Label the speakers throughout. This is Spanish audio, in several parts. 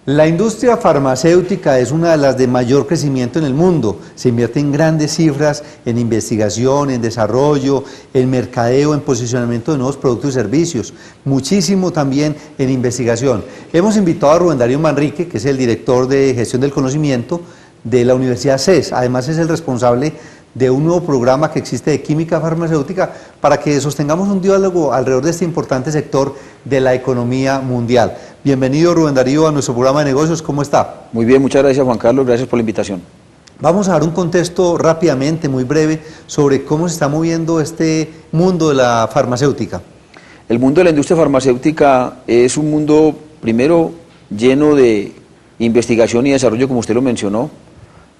Speaker 1: La industria farmacéutica es una de las de mayor crecimiento en el mundo. Se invierte en grandes cifras en investigación, en desarrollo, en mercadeo, en posicionamiento de nuevos productos y servicios. Muchísimo también en investigación. Hemos invitado a Rubén Darío Manrique, que es el director de gestión del conocimiento de la Universidad CES. Además es el responsable de un nuevo programa que existe de química farmacéutica para que sostengamos un diálogo alrededor de este importante sector de la economía mundial. Bienvenido, Rubén Darío, a nuestro programa de negocios. ¿Cómo está?
Speaker 2: Muy bien, muchas gracias, Juan Carlos, gracias por la invitación.
Speaker 1: Vamos a dar un contexto rápidamente, muy breve, sobre cómo se está moviendo este mundo de la farmacéutica.
Speaker 2: El mundo de la industria farmacéutica es un mundo, primero, lleno de investigación y desarrollo, como usted lo mencionó.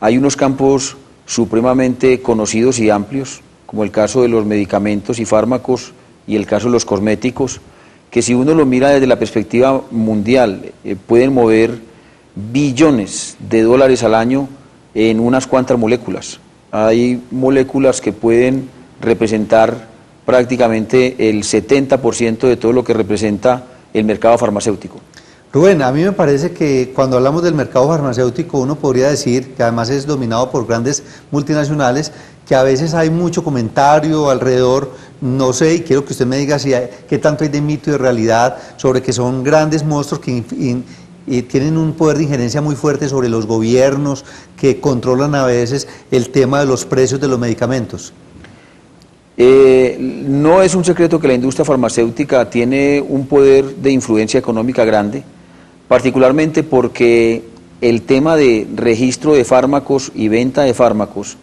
Speaker 2: Hay unos campos supremamente conocidos y amplios, como el caso de los medicamentos y fármacos y el caso de los cosméticos, que si uno lo mira desde la perspectiva mundial, pueden mover billones de dólares al año en unas cuantas moléculas. Hay moléculas que pueden representar prácticamente el 70% de todo lo que representa el mercado farmacéutico.
Speaker 1: Rubén, a mí me parece que cuando hablamos del mercado farmacéutico uno podría decir, que además es dominado por grandes multinacionales, que a veces hay mucho comentario alrededor, no sé, y quiero que usted me diga qué tanto hay de mito y de realidad sobre que son grandes monstruos que tienen un poder de injerencia muy fuerte sobre los gobiernos, que controlan a veces el tema de los precios de los medicamentos.
Speaker 2: No es un secreto que la industria farmacéutica tiene un poder de influencia económica grande, particularmente porque el tema de registro de fármacos y venta de fármacos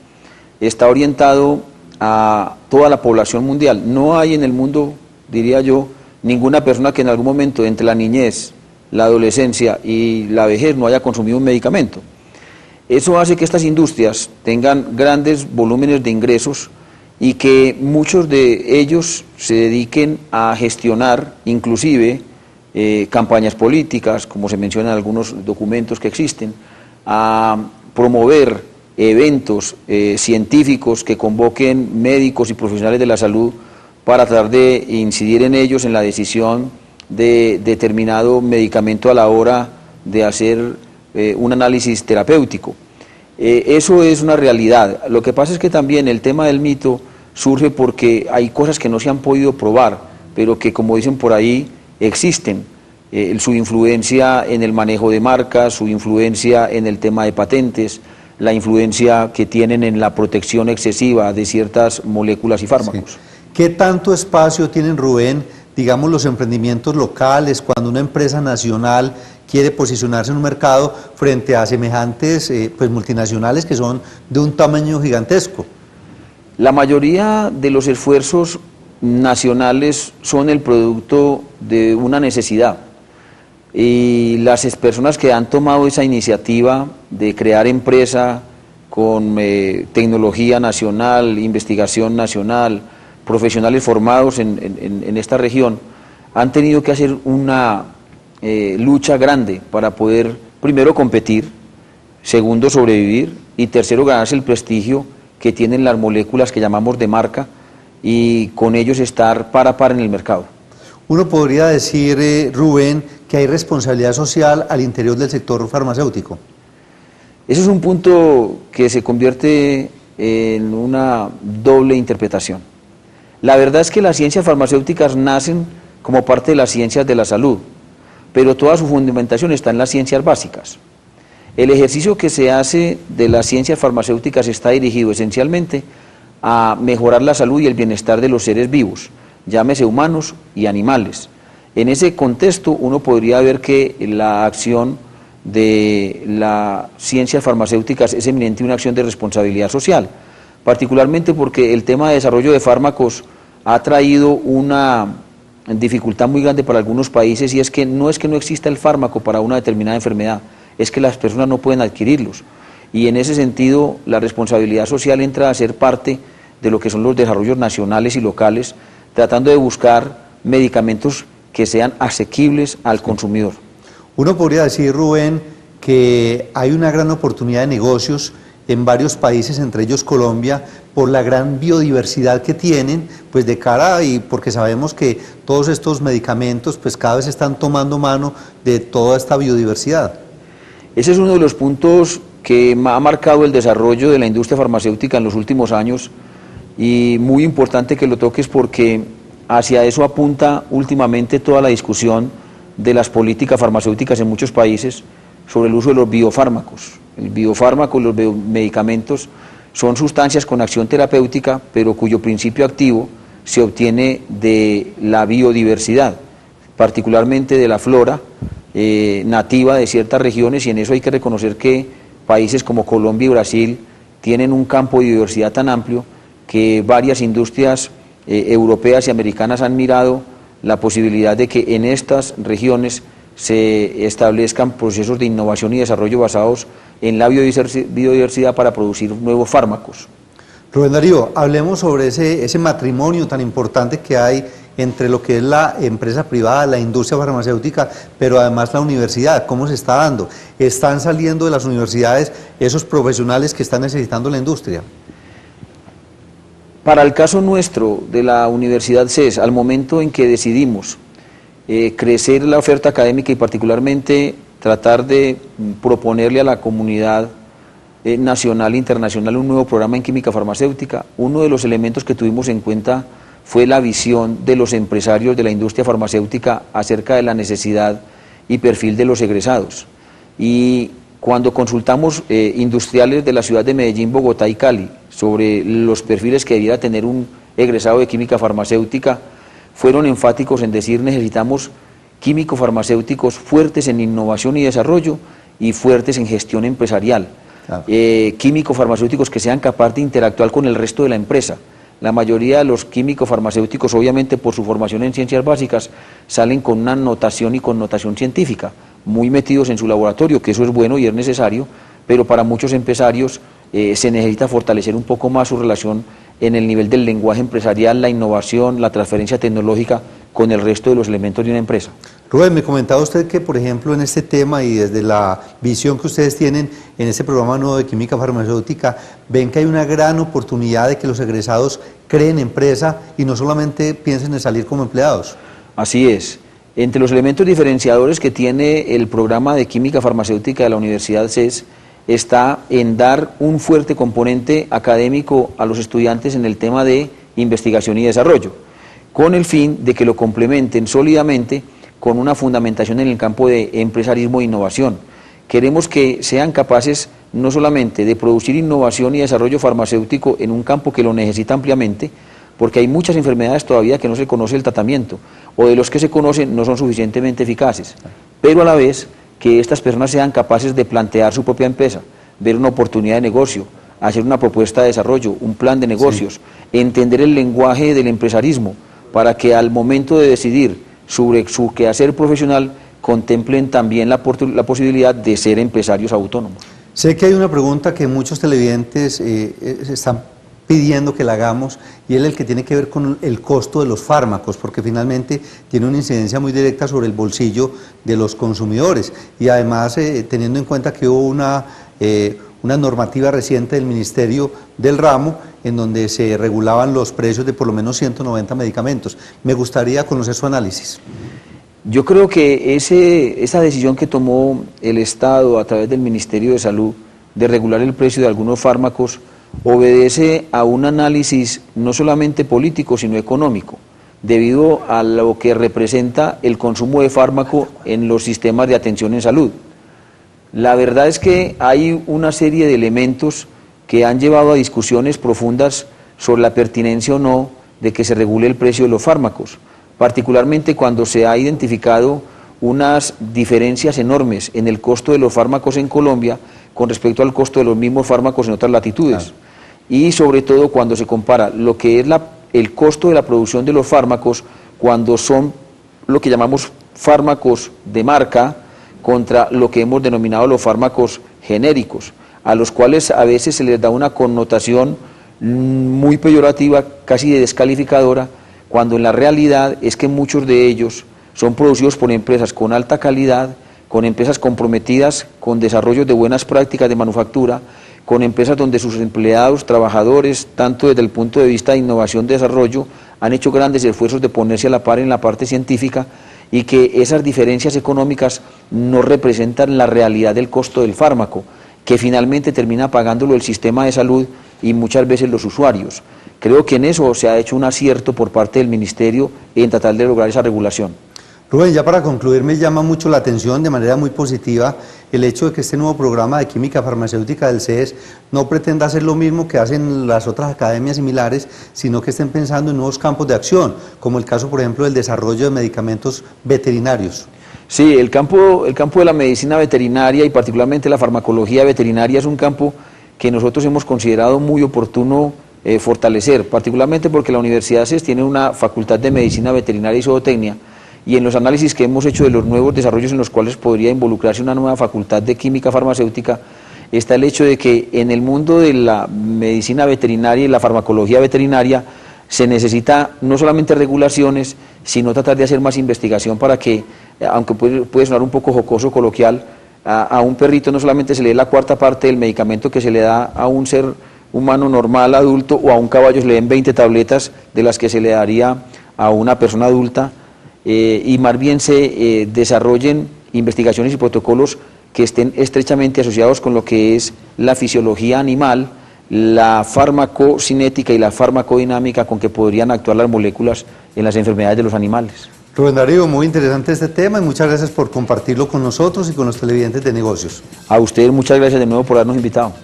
Speaker 2: está orientado a toda la población mundial. No hay en el mundo, diría yo, ninguna persona que en algún momento entre la niñez, la adolescencia y la vejez no haya consumido un medicamento. Eso hace que estas industrias tengan grandes volúmenes de ingresos y que muchos de ellos se dediquen a gestionar inclusive campañas políticas, como se menciona en algunos documentos que existen, a promover eventos científicos que convoquen médicos y profesionales de la salud para tratar de incidir en ellos en la decisión de determinado medicamento a la hora de hacer un análisis terapéutico. Eso es una realidad. Lo que pasa es que también el tema del mito surge porque hay cosas que no se han podido probar, pero que, como dicen por ahí, existen. Su influencia en el manejo de marcas, su influencia en el tema de patentes, la influencia que tienen en la protección excesiva de ciertas moléculas y fármacos.
Speaker 1: Sí. ¿Qué tanto espacio tienen, Rubén, digamos, los emprendimientos locales cuando una empresa nacional quiere posicionarse en un mercado frente a semejantes multinacionales que son de un tamaño gigantesco?
Speaker 2: La mayoría de los esfuerzos nacionales son el producto de una necesidad, y las personas que han tomado esa iniciativa de crear empresa con tecnología nacional, investigación nacional, profesionales formados en esta región, han tenido que hacer una lucha grande para poder, primero, competir, segundo, sobrevivir, y tercero, ganarse el prestigio que tienen las moléculas que llamamos de marca, y con ellos estar par a par en el mercado.
Speaker 1: Uno podría decir, Rubén, que hay responsabilidad social al interior del sector farmacéutico.
Speaker 2: Ese es un punto que se convierte en una doble interpretación. La verdad es que las ciencias farmacéuticas nacen como parte de las ciencias de la salud, pero toda su fundamentación está en las ciencias básicas. El ejercicio que se hace de las ciencias farmacéuticas está dirigido esencialmente a mejorar la salud y el bienestar de los seres vivos, llámese humanos y animales. En ese contexto uno podría ver que la acción de las ciencias farmacéuticas es eminentemente una acción de responsabilidad social, particularmente porque el tema de desarrollo de fármacos ha traído una dificultad muy grande para algunos países, y es que no exista el fármaco para una determinada enfermedad, es que las personas no pueden adquirirlos, y en ese sentido la responsabilidad social entra a ser parte de lo que son los desarrollos nacionales y locales, tratando de buscar medicamentos que sean asequibles al consumidor.
Speaker 1: Uno podría decir, Rubén, que hay una gran oportunidad de negocios en varios países, entre ellos Colombia, por la gran biodiversidad que tienen, pues de cara, y porque sabemos que todos estos medicamentos pues cada vez están tomando mano de toda esta biodiversidad.
Speaker 2: Ese es uno de los puntos que ha marcado el desarrollo de la industria farmacéutica en los últimos años, y muy importante que lo toques porque hacia eso apunta últimamente toda la discusión de las políticas farmacéuticas en muchos países sobre el uso de los biofármacos. El biofármaco y los biomedicamentos son sustancias con acción terapéutica, pero cuyo principio activo se obtiene de la biodiversidad, particularmente de la flora nativa de ciertas regiones, y en eso hay que reconocer que países como Colombia y Brasil tienen un campo de biodiversidad tan amplio que varias industrias europeas y americanas han mirado la posibilidad de que en estas regiones se establezcan procesos de innovación y desarrollo basados en la biodiversidad para producir nuevos fármacos.
Speaker 1: Rubén Darío, hablemos sobre ese matrimonio tan importante que hay entre lo que es la empresa privada, la industria farmacéutica, pero además la universidad. ¿Cómo se está dando? ¿Están saliendo de las universidades esos profesionales que están necesitando la industria?
Speaker 2: Para el caso nuestro de la Universidad CES, al momento en que decidimos crecer la oferta académica y particularmente tratar de proponerle a la comunidad nacional e internacional un nuevo programa en química farmacéutica, uno de los elementos que tuvimos en cuenta fue la visión de los empresarios de la industria farmacéutica acerca de la necesidad y perfil de los egresados. Y cuando consultamos industriales de la ciudad de Medellín, Bogotá y Cali sobre los perfiles que debiera tener un egresado de química farmacéutica, fueron enfáticos en decir: necesitamos químicos farmacéuticos fuertes en innovación y desarrollo y fuertes en gestión empresarial. Claro. Químicos farmacéuticos que sean capaces de interactuar con el resto de la empresa. La mayoría de los químicos farmacéuticos, obviamente por su formación en ciencias básicas, salen con una notación y connotación científica, muy metidos en su laboratorio, que eso es bueno y es necesario, pero para muchos empresarios se necesita fortalecer un poco más su relación en el nivel del lenguaje empresarial, la innovación, la transferencia tecnológica con el resto de los elementos de una empresa.
Speaker 1: Rubén, me comentaba usted que, por ejemplo, en este tema y desde la visión que ustedes tienen en este programa nuevo de química farmacéutica, ven que hay una gran oportunidad de que los egresados creen empresa y no solamente piensen en salir como empleados.
Speaker 2: Así es. Entre los elementos diferenciadores que tiene el programa de química farmacéutica de la Universidad CES está en dar un fuerte componente académico a los estudiantes en el tema de investigación y desarrollo, con el fin de que lo complementen sólidamente con una fundamentación en el campo de empresarismo e innovación. Queremos que sean capaces no solamente de producir innovación y desarrollo farmacéutico en un campo que lo necesita ampliamente, porque hay muchas enfermedades todavía que no se conoce el tratamiento, o de los que se conocen no son suficientemente eficaces, pero a la vez que estas personas sean capaces de plantear su propia empresa, ver una oportunidad de negocio, hacer una propuesta de desarrollo, un plan de negocios, entender el lenguaje del empresarismo, para que al momento de decidir sobre su quehacer profesional contemplen también la posibilidad de ser empresarios autónomos.
Speaker 1: Sé que hay una pregunta que muchos televidentes están pidiendo que la hagamos, y es el que tiene que ver con el costo de los fármacos, porque finalmente tiene una incidencia muy directa sobre el bolsillo de los consumidores, y además teniendo en cuenta que hubo una normativa reciente del Ministerio del Ramo en donde se regulaban los precios de por lo menos 190 medicamentos. Me gustaría conocer su análisis.
Speaker 2: Yo creo que esa decisión que tomó el Estado a través del Ministerio de Salud de regular el precio de algunos fármacos obedece a un análisis no solamente político sino económico, debido a lo que representa el consumo de fármaco en los sistemas de atención en salud. La verdad es que hay una serie de elementos que han llevado a discusiones profundas sobre la pertinencia o no de que se regule el precio de los fármacos, particularmente cuando se ha identificado unas diferencias enormes en el costo de los fármacos en Colombia con respecto al costo de los mismos fármacos en otras latitudes. Claro. Y sobre todo cuando se compara lo que es el costo de la producción de los fármacos cuando son lo que llamamos fármacos de marca contra lo que hemos denominado los fármacos genéricos, a los cuales a veces se les da una connotación muy peyorativa, casi de descalificadora, cuando en la realidad es que muchos de ellos son producidos por empresas con alta calidad, con empresas comprometidas con desarrollos de buenas prácticas de manufactura, con empresas donde sus empleados, trabajadores, tanto desde el punto de vista de innovación y desarrollo, han hecho grandes esfuerzos de ponerse a la par en la parte científica, y que esas diferencias económicas no representan la realidad del costo del fármaco, que finalmente termina pagándolo el sistema de salud y muchas veces los usuarios. Creo que en eso se ha hecho un acierto por parte del Ministerio en tratar de lograr esa regulación.
Speaker 1: Rubén, ya para concluir, me llama mucho la atención de manera muy positiva el hecho de que este nuevo programa de química farmacéutica del CES no pretenda hacer lo mismo que hacen las otras academias similares, sino que estén pensando en nuevos campos de acción, como el caso, por ejemplo, del desarrollo de medicamentos veterinarios.
Speaker 2: Sí, el campo de la medicina veterinaria y particularmente la farmacología veterinaria es un campo que nosotros hemos considerado muy oportuno fortalecer, particularmente porque la Universidad CES tiene una facultad de medicina veterinaria y zootecnia, y en los análisis que hemos hecho de los nuevos desarrollos en los cuales podría involucrarse una nueva facultad de química farmacéutica, está el hecho de que en el mundo de la medicina veterinaria y la farmacología veterinaria se necesita no solamente regulaciones, sino tratar de hacer más investigación para que, aunque puede sonar un poco jocoso, coloquial, a un perrito no solamente se le dé la cuarta parte del medicamento que se le da a un ser humano normal, adulto, o a un caballo se le den 20 tabletas de las que se le daría a una persona adulta, y más bien se desarrollen investigaciones y protocolos que estén estrechamente asociados con lo que es la fisiología animal, la farmacocinética y la farmacodinámica con que podrían actuar las moléculas en las enfermedades de los animales.
Speaker 1: Rubén Darío, muy interesante este tema y muchas gracias por compartirlo con nosotros y con los televidentes de negocios.
Speaker 2: A ustedes muchas gracias de nuevo por habernos invitado.